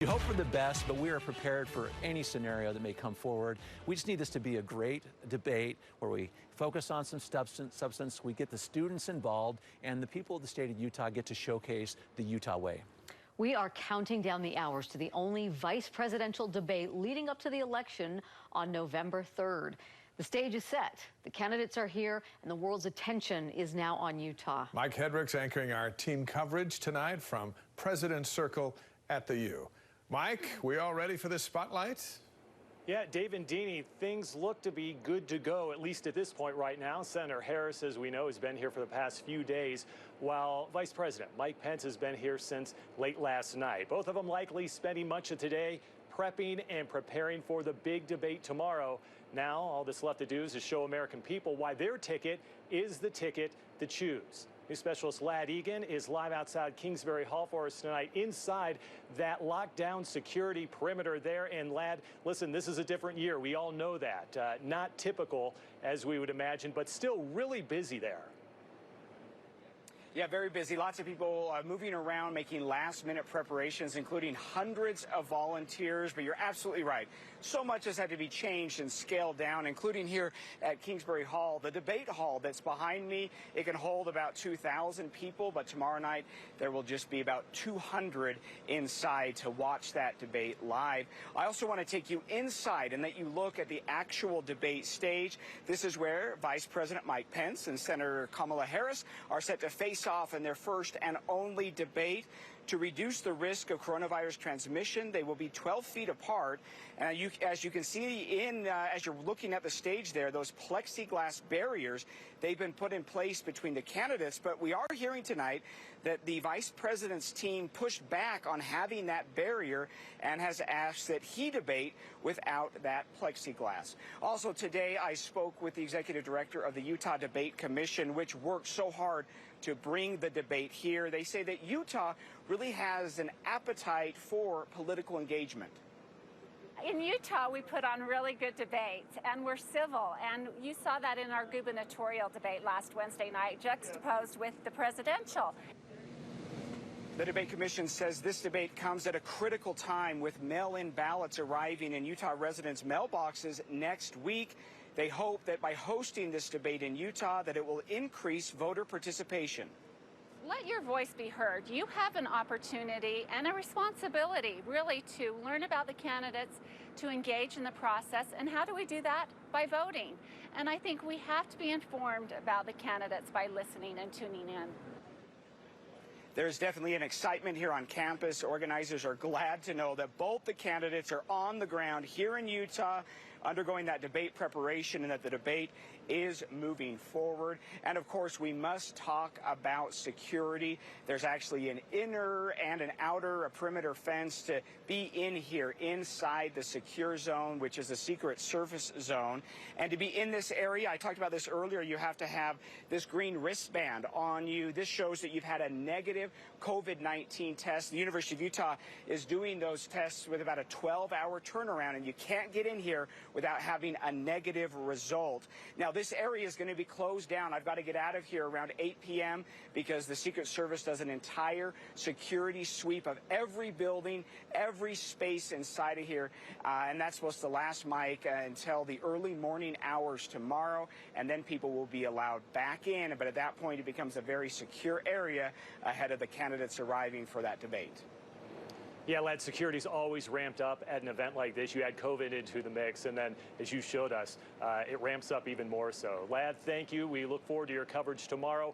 We hope for the best, but we are prepared for any scenario that may come forward. We just need this to be a great debate where we focus on some substance, we get the students involved, and the people of the state of Utah get to showcase the Utah way. We are counting down the hours to the only vice presidential debate leading up to the election on November 3rd. The stage is set, the candidates are here, and the world's attention is now on Utah. Mike Hedrick's anchoring our team coverage tonight from President's Circle at the U. Mike, we all ready for this spotlight? Yeah, Dave and Deanie, things look to be good to go, at least at this point right now. Senator Harris, as we know, has been here for the past few days, while Vice President Mike Pence has been here since late last night. Both of them likely spending much of today prepping and preparing for the big debate tomorrow. Now, all that's left to do is to show American people why their ticket is the ticket to choose. News specialist Ladd Egan is live outside Kingsbury Hall for us tonight, inside that lockdown security perimeter there. And Ladd, listen, this is a different year. We all know that. Not typical, as we would imagine, but still really busy there. Yeah, very busy. Lots of people moving around, making last-minute preparations, including hundreds of volunteers. But you're absolutely right. So much has had to be changed and scaled down, including here at Kingsbury Hall. The debate hall that's behind me, it can hold about 2,000 people, but tomorrow night there will just be about 200 inside to watch that debate live. I also want to take you inside and let you look at the actual debate stage. This is where Vice President Mike Pence and Senator Kamala Harris are set to face off in their first and only debate. To reduce the risk of coronavirus transmission, they will be 12 feet apart. And as you can see as you're looking at the stage there, those plexiglass barriers, they've been put in place between the candidates. But we are hearing tonight that the vice president's team pushed back on having that barrier and has asked that he debate without that plexiglass. Also today, I spoke with the executive director of the Utah Debate Commission, which worked so hard to bring the debate here. They say that Utah really has an appetite for political engagement. In Utah, we put on really good debates, and we're civil, and you saw that in our gubernatorial debate last Wednesday night, juxtaposed with the presidential. The Debate Commission says this debate comes at a critical time with mail-in ballots arriving in Utah residents' mailboxes next week. They hope that by hosting this debate in Utah, that it will increase voter participation. Let your voice be heard. You have an opportunity and a responsibility, really, to learn about the candidates, to engage in the process. And how do we do that? By voting. And I think we have to be informed about the candidates by listening and tuning in. There's definitely an excitement here on campus. Organizers are glad to know that both the candidates are on the ground here in Utah, undergoing that debate preparation, and that the debate is moving forward. And of course, we must talk about security. There's actually an inner and an outer, a perimeter fence to be in here inside the secure zone, which is a secret service zone. And to be in this area, I talked about this earlier, you have to have this green wristband on you. This shows that you've had a negative COVID-19 test. The University of Utah is doing those tests with about a 12-hour turnaround, and you can't get in here without having a negative result. Now, this area is going to be closed down. I've got to get out of here around 8 p.m. because the Secret Service does an entire security sweep of every building, every space inside of here. And that's supposed to last, Mike, until the early morning hours tomorrow. And then people will be allowed back in. But at that point, it becomes a very secure area ahead of the candidates arriving for that debate. Yeah, Ladd, security's always ramped up at an event like this. You add COVID into the mix, and then, as you showed us, it ramps up even more so. Ladd, thank you. We look forward to your coverage tomorrow.